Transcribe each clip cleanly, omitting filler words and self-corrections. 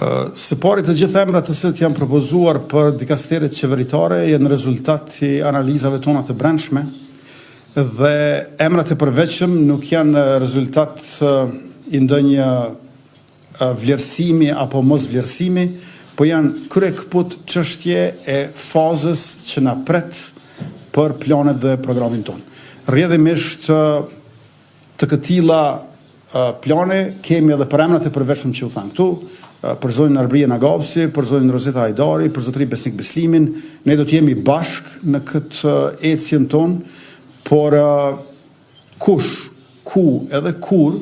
Së pari të gjithë emrat të cilët janë propozuar për dikasterit qeveritare janë rezultat i analizave tona të brendshme dhe emrat e përveçëm nuk janë rezultat i ndonjë vlerësimi apo mos vlerësimi, po janë kryekëput çështje e fazës që na pret për planet dhe programin tonë. Rrjedhimisht të këtilla plane kemi edhe për emrat e përveçëm që u thanë këtu, për zonën Arbrije Nagavsi, për zonën Rozeta Hajdari, për zotëri Besnik Beslimin. Ne do të jemi bashkë në këtë ecjen tonë, por kush, ku edhe kur,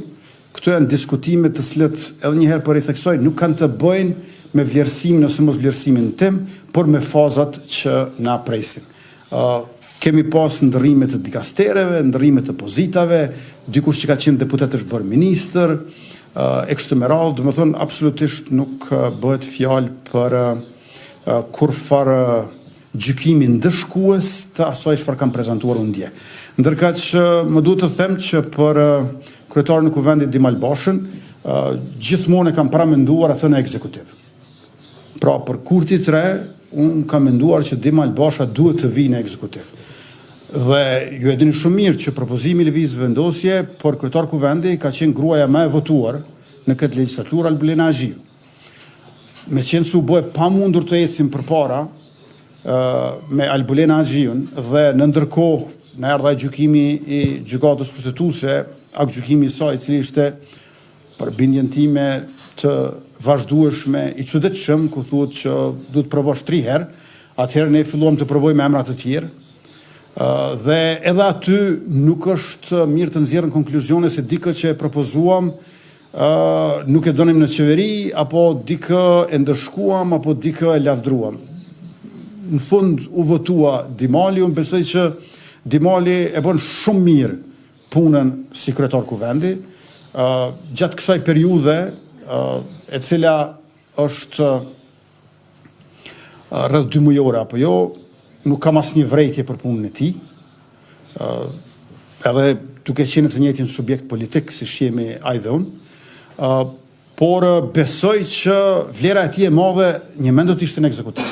këto janë diskutime të cilët edhe njëherë për i theksoj, nuk kanë të bëjnë me vlerësimin ose mos vlerësimin tim, por me fazat që na presin. Kemi pas ndërrime të dikastereve, ndërrime të pozitave, dikush që ka qenë deputet është bërë ministër, e kështu me radhë, do të thonë absolutisht nuk bëhet fjalë për kurfar gjykimi ndëshkues të asaj çfarë kam prezantuar unë dje. Ndërkaq që më duhet të them që për kryetarin e kuvendit Dimal Bashën, gjithmonë e kam paramenduar atë në ekzekutiv. Pra për Kurti 3, unë kam menduar që Dimal Basha duhet të vijë në ekzekutiv. Dhe ju e dini shumë mirë që propozimi i lëvizjes vendosje por kryetar kuvendi ka qenë gruaja më e votuar në këtë legjislaturë Albulena Azhiu. Me qenë se u bë pamundur të ecim përpara me Albulena Azhiun dhe në ndërkohë na erdha gjykimi i gjykatës kushtetuese, gjykimi i saj i cili ishte për bindjen time të vazhdueshme i çuditshëm ku thuhet që duhet të provosh 3 herë, atëherë ne filluam të provojmë emra të tjerë. Dhe edhe aty nuk është mirë të nxjerrën konkluzione se dikë që e propozuam nuk e donim në qeveri, apo dikë e ndëshkuam, apo dikë e lavdruam. Në fund u votua Dimali, unë besoj që Dimali e bën shumë mirë punën si kryetar kuvendi, gjatë kësaj periudhe, e cila është rreth 2 mujore apo jo, nuk kam asnjë vrejtje për punën e tij. Edhe duke qenë të njëjtin subjekt politik si jemi ai dhe unë, por besoj që vlera e tij e madhe një mend do të ishte në ekzekutiv.